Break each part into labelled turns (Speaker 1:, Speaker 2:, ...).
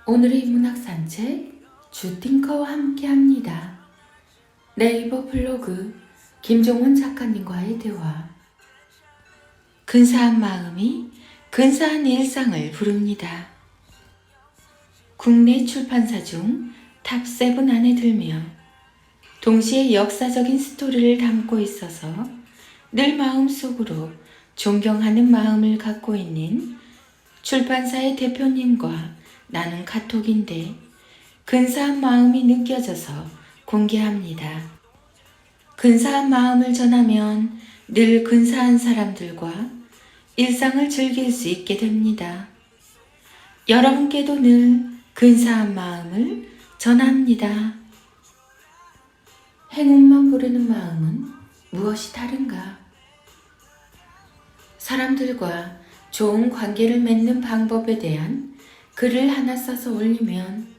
Speaker 1: 오늘의 문학 산책 주팅커와 함께합니다. 네이버 블로그 김종훈 작가님과의 대화. 근사한 마음이 근사한 일상을 부릅니다. 국내 출판사 중 탑7 안에 들며 동시에 역사적인 스토리를 담고 있어서 늘 마음속으로 존경하는 마음을 갖고 있는 출판사의 대표님과 나눈 카톡인데 근사한 마음이 느껴져서 공개합니다. 근사한 마음을 전하면 늘 근사한 사람들과 일상을 즐길 수 있게 됩니다. 여러분께도 늘 근사한 마음을 전합니다. 행운만 부르는 마음은 무엇이 다른가? 사람들과 좋은 관계를 맺는 방법에 대한 글을 하나 써서 올리면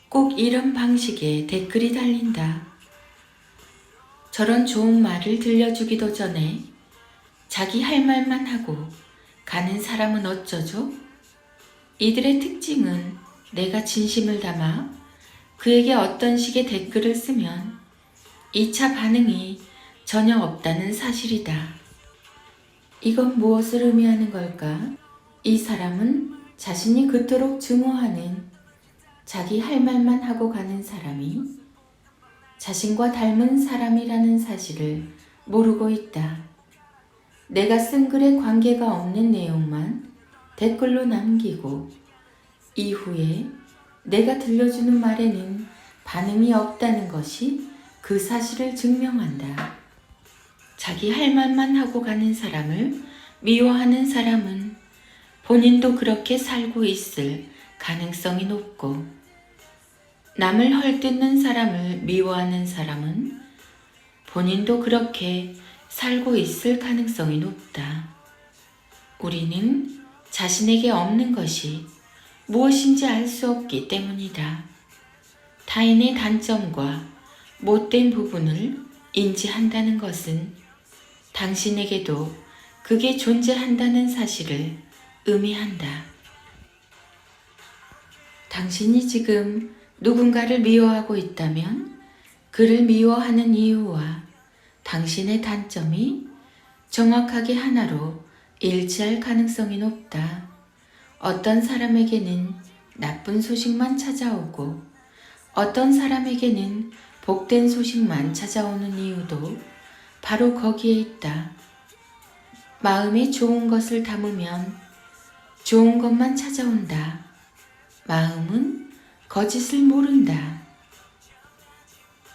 Speaker 1: 꼭 이런 방식의 댓글이 달린다. 저런 좋은 말을 들려주기도 전에 자기 할 말만 하고 가는 사람은 어쩌죠? 이들의 특징은 내가 진심을 담아 그에게 어떤 식의 댓글을 쓰면 2차 반응이 전혀 없다는 사실이다. 이건 무엇을 의미하는 걸까? 이 사람은 자신이 그토록 증오하는 자기 할 말만 하고 가는 사람이 자신과 닮은 사람이라는 사실을 모르고 있다. 내가 쓴 글에 관계가 없는 내용만 댓글로 남기고 이후에 내가 들려주는 말에는 반응이 없다는 것이 그 사실을 증명한다. 자기 할 말만 하고 가는 사람을 미워하는 사람은 본인도 그렇게 살고 있을 가능성이 높고, 남을 헐뜯는 사람을 미워하는 사람은 본인도 그렇게 살고 있을 가능성이 높다. 우리는 자신에게 없는 것이 무엇인지 알 수 없기 때문이다. 타인의 단점과 못된 부분을 인지한다는 것은 당신에게도 그게 존재한다는 사실을 의미한다. 당신이 지금 누군가를 미워하고 있다면 그를 미워하는 이유와 당신의 단점이 정확하게 하나로 일치할 가능성이 높다. 어떤 사람에게는 나쁜 소식만 찾아오고 어떤 사람에게는 복된 소식만 찾아오는 이유도 바로 거기에 있다. 마음에 좋은 것을 담으면 좋은 것만 찾아온다. 마음은 거짓을 모른다.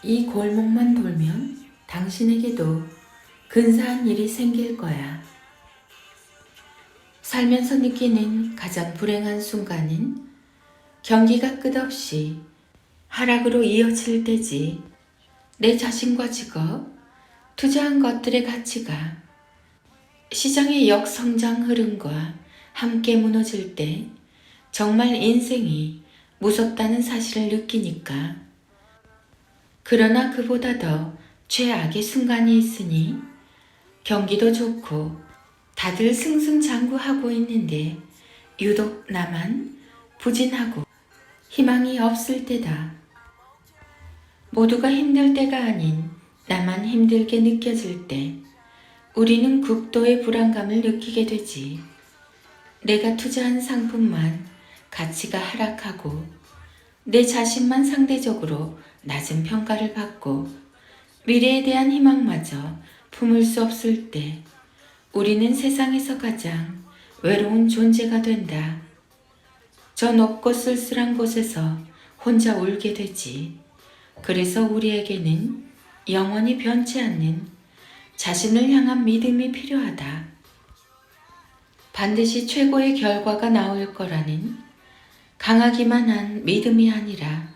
Speaker 1: 이 골목만 돌면 당신에게도 근사한 일이 생길 거야. 살면서 느끼는 가장 불행한 순간은 경기가 끝없이 하락으로 이어질 때지. 내 자신과 직업, 투자한 것들의 가치가 시장의 역성장 흐름과 함께 무너질 때 정말 인생이 무섭다는 사실을 느끼니까. 그러나 그보다 더 최악의 순간이 있으니 경기도 좋고 다들 승승장구하고 있는데 유독 나만 부진하고 희망이 없을 때다. 모두가 힘들 때가 아닌 나만 힘들게 느껴질 때 우리는 극도의 불안감을 느끼게 되지. 내가 투자한 상품만 가치가 하락하고 내 자신만 상대적으로 낮은 평가를 받고 미래에 대한 희망마저 품을 수 없을 때 우리는 세상에서 가장 외로운 존재가 된다. 저 높고 쓸쓸한 곳에서 혼자 울게 되지. 그래서 우리에게는 영원히 변치 않는 자신을 향한 믿음이 필요하다. 반드시 최고의 결과가 나올 거라는 강하기만 한 믿음이 아니라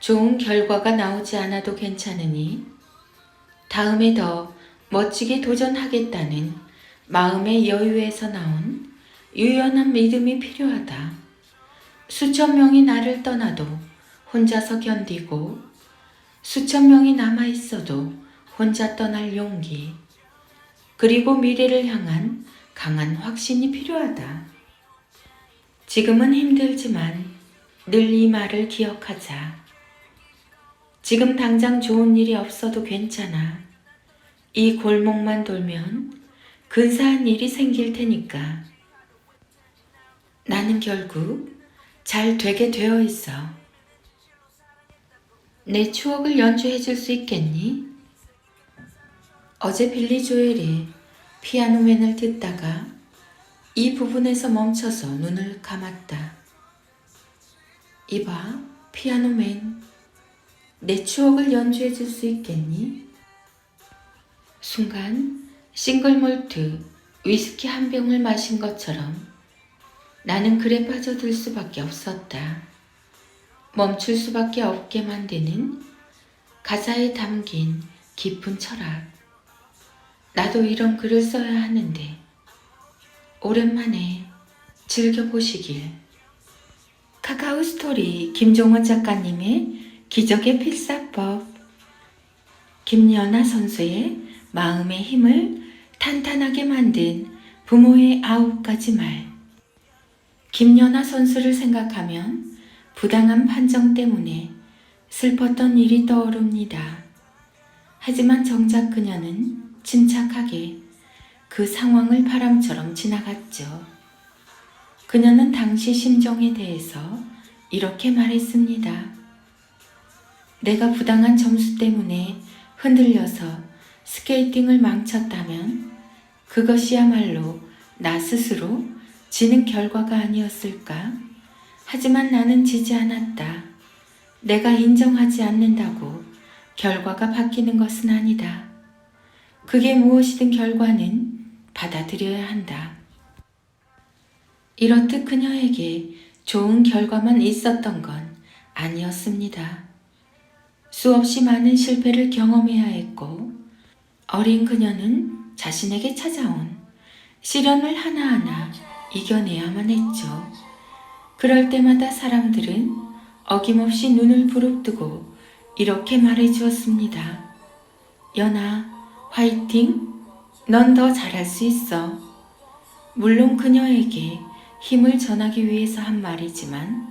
Speaker 1: 좋은 결과가 나오지 않아도 괜찮으니 다음에 더 멋지게 도전하겠다는 마음의 여유에서 나온 유연한 믿음이 필요하다. 수천 명이 나를 떠나도 혼자서 견디고 수천 명이 남아있어도 혼자 떠날 용기, 그리고 미래를 향한 강한 확신이 필요하다. 지금은 힘들지만 늘 이 말을 기억하자. 지금 당장 좋은 일이 없어도 괜찮아. 이 골목만 돌면 근사한 일이 생길 테니까. 나는 결국 잘 되게 되어 있어. 내 추억을 연주해 줄 수 있겠니? 어제 빌리 조엘의 피아노맨을 듣다가 이 부분에서 멈춰서 눈을 감았다. 이봐, 피아노맨. 내 추억을 연주해 줄 수 있겠니? 순간 싱글몰트 위스키 한 병을 마신 것처럼 나는 글에 빠져들 수밖에 없었다. 멈출 수밖에 없게 만드는 가사에 담긴 깊은 철학. 나도 이런 글을 써야 하는데 오랜만에 즐겨보시길. 카카오 스토리 김종원 작가님의 기적의 필사법. 김연아 선수의 마음의 힘을 탄탄하게 만든 부모의 9가지 말. 김연아 선수를 생각하면 부당한 판정 때문에 슬펐던 일이 떠오릅니다. 하지만 정작 그녀는 침착하게 그 상황을 바람처럼 지나갔죠. 그녀는 당시 심정에 대해서 이렇게 말했습니다. 내가 부당한 점수 때문에 흔들려서 스케이팅을 망쳤다면 그것이야말로 나 스스로 지는 결과가 아니었을까? 하지만 나는 지지 않았다. 내가 인정하지 않는다고 결과가 바뀌는 것은 아니다. 그게 무엇이든 결과는 받아들여야 한다. 이렇듯 그녀에게 좋은 결과만 있었던 건 아니었습니다. 수없이 많은 실패를 경험해야 했고 어린 그녀는 자신에게 찾아온 시련을 하나하나 이겨내야만 했죠. 그럴 때마다 사람들은 어김없이 눈을 부릅뜨고 이렇게 말해주었습니다. 연아, 화이팅! 넌 더 잘할 수 있어. 물론 그녀에게 힘을 전하기 위해서 한 말이지만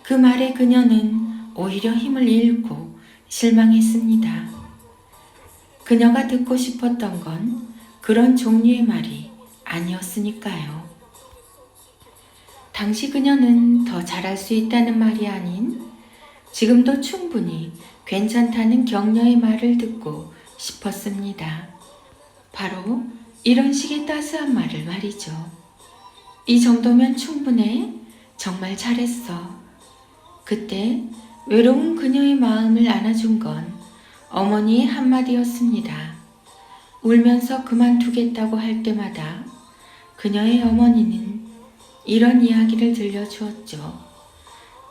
Speaker 1: 그 말에 그녀는 오히려 힘을 잃고 실망했습니다. 그녀가 듣고 싶었던 건 그런 종류의 말이 아니었으니까요. 당시 그녀는 더 잘할 수 있다는 말이 아닌 지금도 충분히 괜찮다는 격려의 말을 듣고 싶었습니다. 바로 이런 식의 따스한 말을 말이죠. 이 정도면 충분해. 정말 잘했어. 그때 외로운 그녀의 마음을 안아준 건 어머니의 한마디였습니다. 울면서 그만두겠다고 할 때마다 그녀의 어머니는 이런 이야기를 들려주었죠.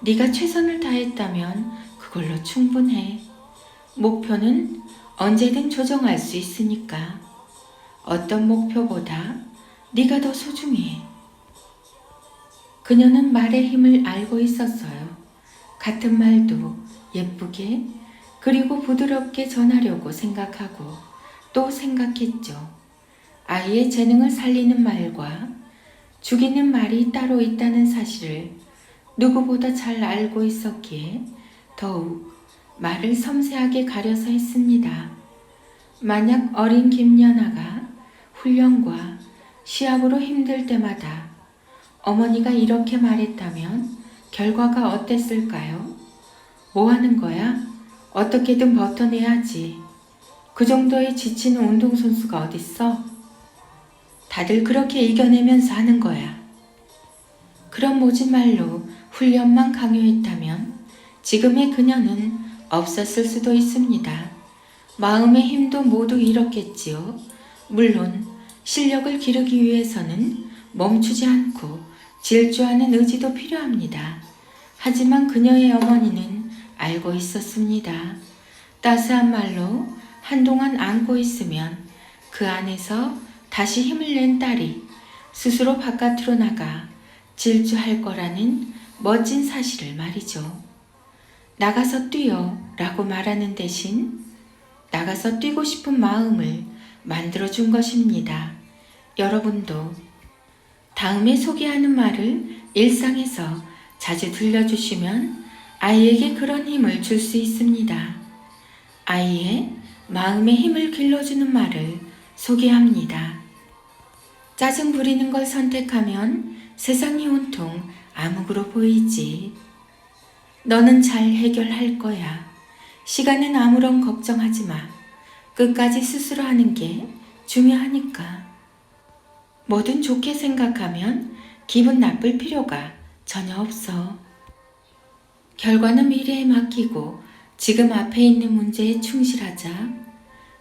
Speaker 1: 네가 최선을 다했다면 그걸로 충분해. 목표는 언제든 조정할 수 있으니까. 어떤 목표보다 네가 더 소중해. 그녀는 말의 힘을 알고 있었어요. 같은 말도 예쁘게 그리고 부드럽게 전하려고 생각하고 또 생각했죠. 아이의 재능을 살리는 말과 죽이는 말이 따로 있다는 사실을 누구보다 잘 알고 있었기에 더욱 말을 섬세하게 가려서 했습니다. 만약 어린 김연아가 훈련과 시합으로 힘들 때마다 어머니가 이렇게 말했다면 결과가 어땠을까요? 뭐 하는 거야? 어떻게든 버텨내야지. 그 정도의 지치는 운동선수가 어딨어? 다들 그렇게 이겨내면서 하는 거야. 그런 모진 말로 훈련만 강요했다면 지금의 그녀는 없었을 수도 있습니다. 마음의 힘도 모두 잃었겠지요. 물론 실력을 기르기 위해서는 멈추지 않고 질주하는 의지도 필요합니다. 하지만 그녀의 어머니는 알고 있었습니다. 따스한 말로 한동안 안고 있으면 그 안에서 다시 힘을 낸 딸이 스스로 바깥으로 나가 질주할 거라는 멋진 사실을 말이죠. 나가서 뛰어 라고 말하는 대신 나가서 뛰고 싶은 마음을 만들어준 것입니다. 여러분도 다음에 소개하는 말을 일상에서 자주 들려주시면 아이에게 그런 힘을 줄 수 있습니다. 아이의 마음의 힘을 길러주는 말을 소개합니다. 짜증 부리는 걸 선택하면 세상이 온통 암흑으로 보이지. 너는 잘 해결할 거야. 시간은 아무런 걱정하지 마. 끝까지 스스로 하는 게 중요하니까. 뭐든 좋게 생각하면 기분 나쁠 필요가 전혀 없어. 결과는 미래에 맡기고 지금 앞에 있는 문제에 충실하자.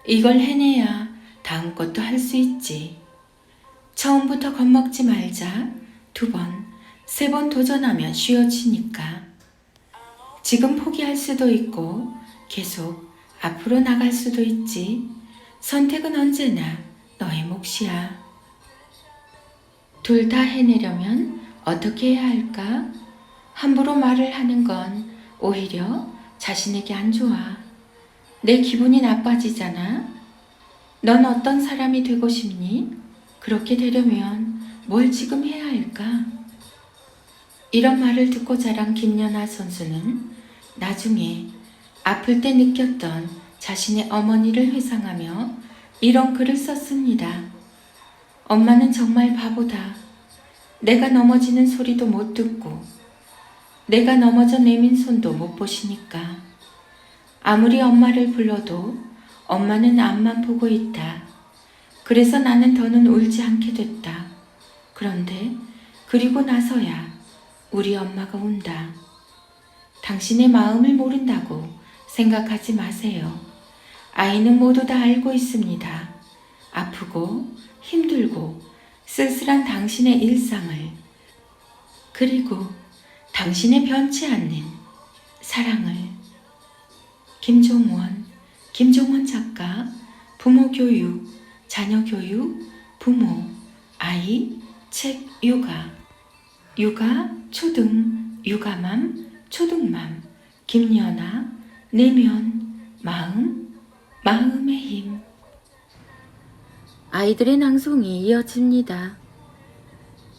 Speaker 1: 이걸 해내야 다음 것도 할 수 있지. 처음부터 겁먹지 말자. 2번, 3번 도전하면 쉬워지니까. 지금 포기할 수도 있고 계속 앞으로 나갈 수도 있지. 선택은 언제나 너의 몫이야. 둘 다 해내려면 어떻게 해야 할까? 함부로 말을 하는 건 오히려 자신에게 안 좋아. 내 기분이 나빠지잖아. 넌 어떤 사람이 되고 싶니? 그렇게 되려면 뭘 지금 해야 할까? 이런 말을 듣고 자란 김연아 선수는 나중에 아플 때 느꼈던 자신의 어머니를 회상하며 이런 글을 썼습니다. 엄마는 정말 바보다. 내가 넘어지는 소리도 못 듣고 내가 넘어져 내민 손도 못 보시니까. 아무리 엄마를 불러도 엄마는 앞만 보고 있다. 그래서 나는 더는 울지 않게 됐다. 그런데 그리고 나서야 우리 엄마가 운다. 당신의 마음을 모른다고 생각하지 마세요. 아이는 모두 다 알고 있습니다. 아프고 힘들고 쓸쓸한 당신의 일상을, 그리고 당신의 변치 않는 사랑을. 김종원 작가, 부모 교육, 자녀 교육, 부모, 아이, 책, 육아, 초등, 육아맘, 초등맘, 김연아, 내면, 마음의 힘. 아이들의 낭송이 이어집니다.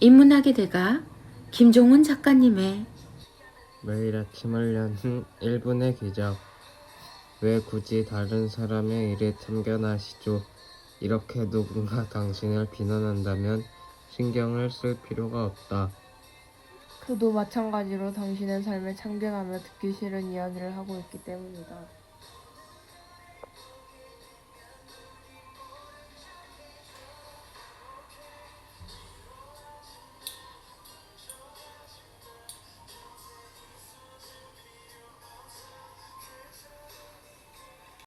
Speaker 1: 인문학의 대가 김종원 작가님의
Speaker 2: 매일 아침을 여는 1분의 기적. 왜 굳이 다른 사람의 일에 참견하시죠? 이렇게 누군가 당신을 비난한다면 신경을 쓸 필요가 없다.
Speaker 3: 그도 마찬가지로 당신의 삶에 참견하며 듣기 싫은 이야기를 하고 있기 때문이다.